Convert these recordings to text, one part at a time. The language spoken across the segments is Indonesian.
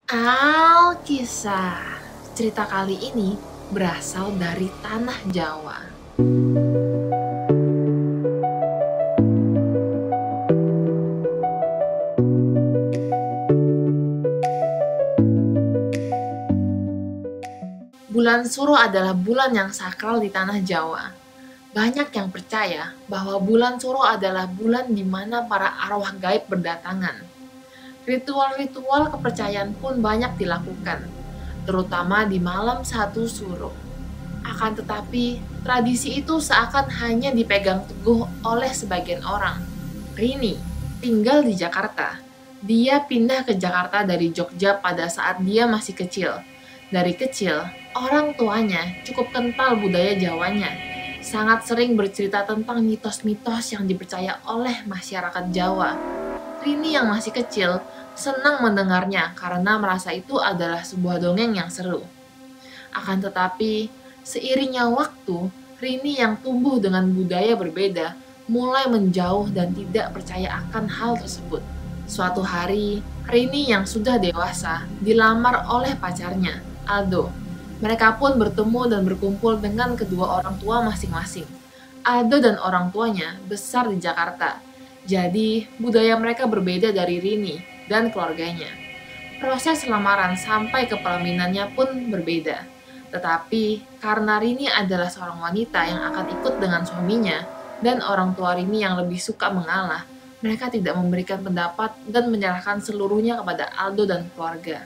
Alkisah. Cerita kali ini berasal dari tanah Jawa. Bulan Suro adalah bulan yang sakral di tanah Jawa. Banyak yang percaya bahwa bulan Suro adalah bulan di mana para arwah gaib berdatangan. Ritual-ritual kepercayaan pun banyak dilakukan, terutama di malam 1 Suro. Akan tetapi, tradisi itu seakan hanya dipegang teguh oleh sebagian orang. Rini tinggal di Jakarta. Dia pindah ke Jakarta dari Jogja pada saat dia masih kecil. Dari kecil, orang tuanya cukup kental budaya Jawanya. Sangat sering bercerita tentang mitos-mitos yang dipercaya oleh masyarakat Jawa. Rini yang masih kecil senang mendengarnya karena merasa itu adalah sebuah dongeng yang seru. Akan tetapi, seiringnya waktu, Rini yang tumbuh dengan budaya berbeda mulai menjauh dan tidak percaya akan hal tersebut. Suatu hari, Rini yang sudah dewasa dilamar oleh pacarnya, Aldo. Mereka pun bertemu dan berkumpul dengan kedua orang tua masing-masing. Aldo dan orang tuanya besar di Jakarta, jadi budaya mereka berbeda dari Rini dan keluarganya. Proses lamaran sampai ke pelaminannya pun berbeda. Tetapi karena Rini adalah seorang wanita yang akan ikut dengan suaminya, dan orang tua Rini yang lebih suka mengalah, mereka tidak memberikan pendapat dan menyerahkan seluruhnya kepada Aldo dan keluarga.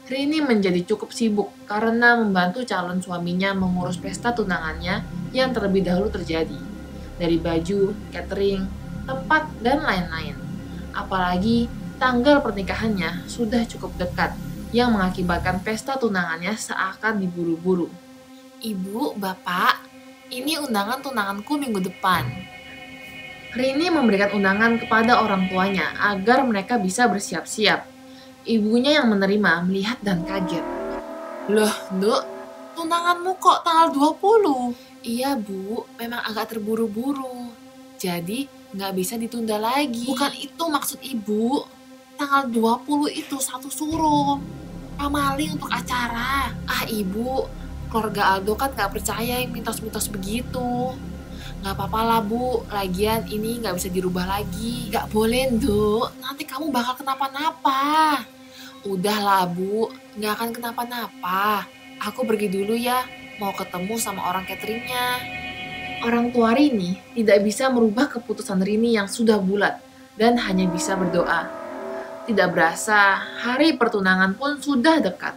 Rini menjadi cukup sibuk karena membantu calon suaminya mengurus pesta tunangannya yang terlebih dahulu terjadi. Dari baju, catering, tempat, dan lain-lain. Apalagi tanggal pernikahannya sudah cukup dekat, yang mengakibatkan pesta tunangannya seakan diburu-buru. Ibu, Bapak, ini undangan tunanganku minggu depan. Rini memberikan undangan kepada orang tuanya agar mereka bisa bersiap-siap. Ibunya yang menerima melihat dan kaget. Loh, Nduk, tunanganmu kok tanggal 20? Iya, Bu, memang agak terburu-buru. Jadi, nggak bisa ditunda lagi. Bukan itu maksud Ibu. Tanggal 20 itu 1 Suro. Pamali untuk acara. Ah, Ibu, keluarga Aldo kan nggak percaya yang mitos-mitos begitu. Nggak apa-apa lah, Bu. Lagian ini nggak bisa dirubah lagi. Nggak boleh, Nduk. Nanti kamu bakal kenapa-napa. Udahlah, Bu. Nggak akan kenapa-napa. Aku pergi dulu ya. Mau ketemu sama orang cateringnya. Orang tua Rini tidak bisa merubah keputusan Rini yang sudah bulat dan hanya bisa berdoa. Tidak berasa, hari pertunangan pun sudah dekat.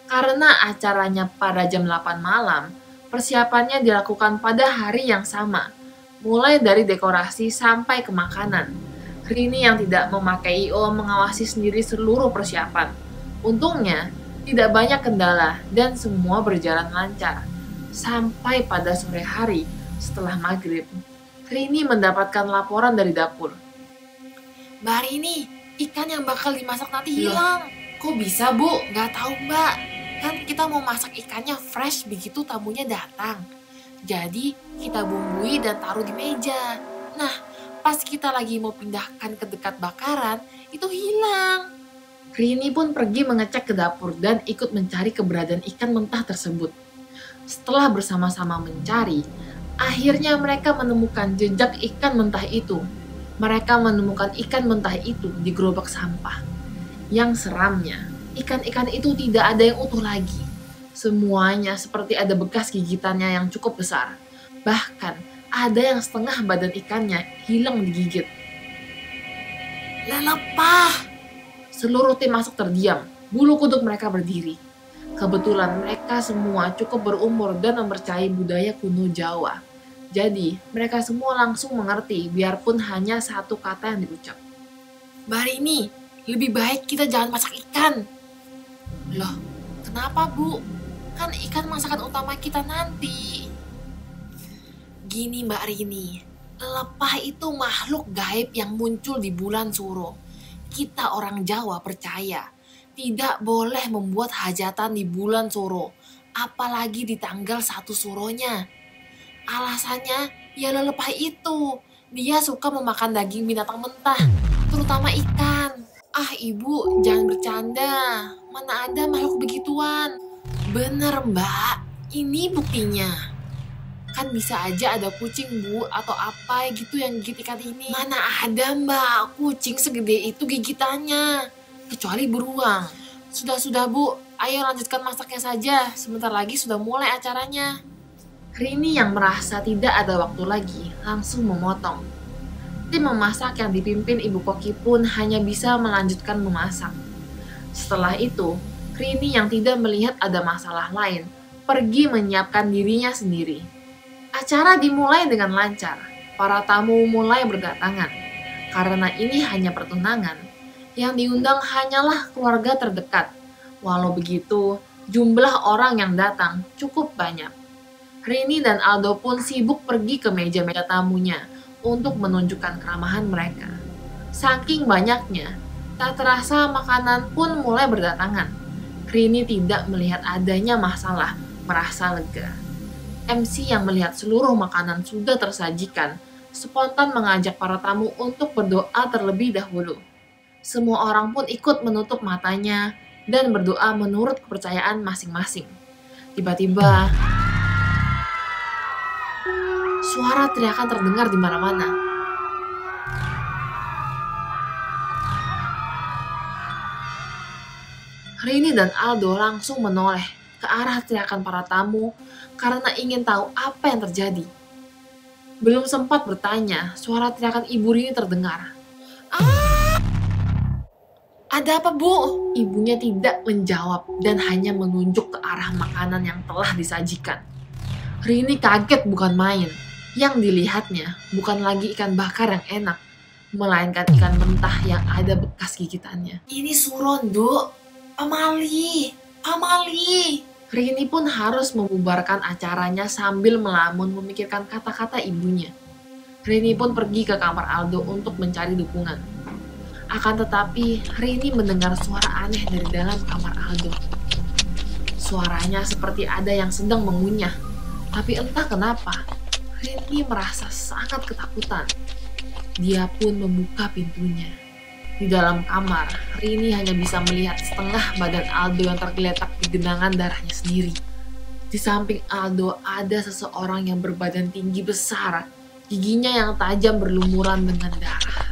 Karena acaranya pada jam 8 malam, persiapannya dilakukan pada hari yang sama, mulai dari dekorasi sampai ke makanan. Rini yang tidak memakai I.O. mengawasi sendiri seluruh persiapan. Untungnya, tidak banyak kendala dan semua berjalan lancar. Sampai pada sore hari, setelah maghrib, Rini mendapatkan laporan dari dapur. Mbak Rini, ikan yang bakal dimasak nanti hilang. Kok bisa, Bu? Nggak tahu, Mbak. Kan kita mau masak ikannya fresh begitu tamunya datang. Jadi, kita bumbui dan taruh di meja. Nah, pas kita lagi mau pindahkan ke dekat bakaran, itu hilang. Rini pun pergi mengecek ke dapur dan ikut mencari keberadaan ikan mentah tersebut. Setelah bersama-sama mencari, akhirnya mereka menemukan jejak ikan mentah itu. Mereka menemukan ikan mentah itu di gerobak sampah. Yang seramnya, ikan-ikan itu tidak ada yang utuh lagi. Semuanya seperti ada bekas gigitannya yang cukup besar. Bahkan, ada yang setengah badan ikannya hilang digigit. Lelepah! Seluruh tim masuk terdiam, bulu kuduk mereka berdiri. Kebetulan mereka semua cukup berumur dan mempercayai budaya kuno Jawa. Jadi, mereka semua langsung mengerti biarpun hanya satu kata yang diucap. Mbak Rini, lebih baik kita jangan masak ikan. Loh, kenapa, Bu? Kan ikan masakan utama kita nanti. Gini, Mbak Rini, lepah itu makhluk gaib yang muncul di bulan Suro. Kita orang Jawa percaya tidak boleh membuat hajatan di bulan Suro, apalagi di tanggal 1 Suronya. Alasannya, ya lelepah itu. Dia suka memakan daging binatang mentah, terutama ikan. Ah ibu, jangan bercanda. Mana ada makhluk begituan. Bener mbak, ini buktinya. Kan bisa aja ada kucing bu, atau apa gitu yang gigit ikan ini. Mana ada mbak, kucing segede itu gigitannya. Kecuali beruang. Sudah bu, ayo lanjutkan masaknya saja. Sebentar lagi sudah mulai acaranya. Rini yang merasa tidak ada waktu lagi, langsung memotong. Tim memasak yang dipimpin Ibu Koki pun hanya bisa melanjutkan memasak. Setelah itu, Rini yang tidak melihat ada masalah lain, pergi menyiapkan dirinya sendiri. Acara dimulai dengan lancar, para tamu mulai berdatangan. Karena ini hanya pertunangan, yang diundang hanyalah keluarga terdekat. Walau begitu, jumlah orang yang datang cukup banyak. Rini dan Aldo pun sibuk pergi ke meja-meja tamunya untuk menunjukkan keramahan mereka. Saking banyaknya, tak terasa makanan pun mulai berdatangan. Rini tidak melihat adanya masalah, merasa lega. MC yang melihat seluruh makanan sudah tersajikan, spontan mengajak para tamu untuk berdoa terlebih dahulu. Semua orang pun ikut menutup matanya dan berdoa menurut kepercayaan masing-masing. Tiba-tiba, suara teriakan terdengar di mana-mana. Rini dan Aldo langsung menoleh ke arah teriakan para tamu karena ingin tahu apa yang terjadi. Belum sempat bertanya, suara teriakan Ibu Rini terdengar. "Ah! Ada apa bu?" Ibunya tidak menjawab dan hanya menunjuk ke arah makanan yang telah disajikan. Rini kaget bukan main. Yang dilihatnya bukan lagi ikan bakar yang enak, melainkan ikan mentah yang ada bekas gigitannya. "Ini suron, Duk. Pamali. Rini pun harus membubarkan acaranya sambil melamun memikirkan kata-kata ibunya. Rini pun pergi ke kamar Aldo untuk mencari dukungan. Akan tetapi, Rini mendengar suara aneh dari dalam kamar Aldo. Suaranya seperti ada yang sedang mengunyah, tapi entah kenapa, Rini merasa sangat ketakutan. Dia pun membuka pintunya. Di dalam kamar, Rini hanya bisa melihat setengah badan Aldo yang tergeletak di genangan darahnya sendiri. Di samping Aldo ada seseorang yang berbadan tinggi besar, giginya yang tajam berlumuran dengan darah.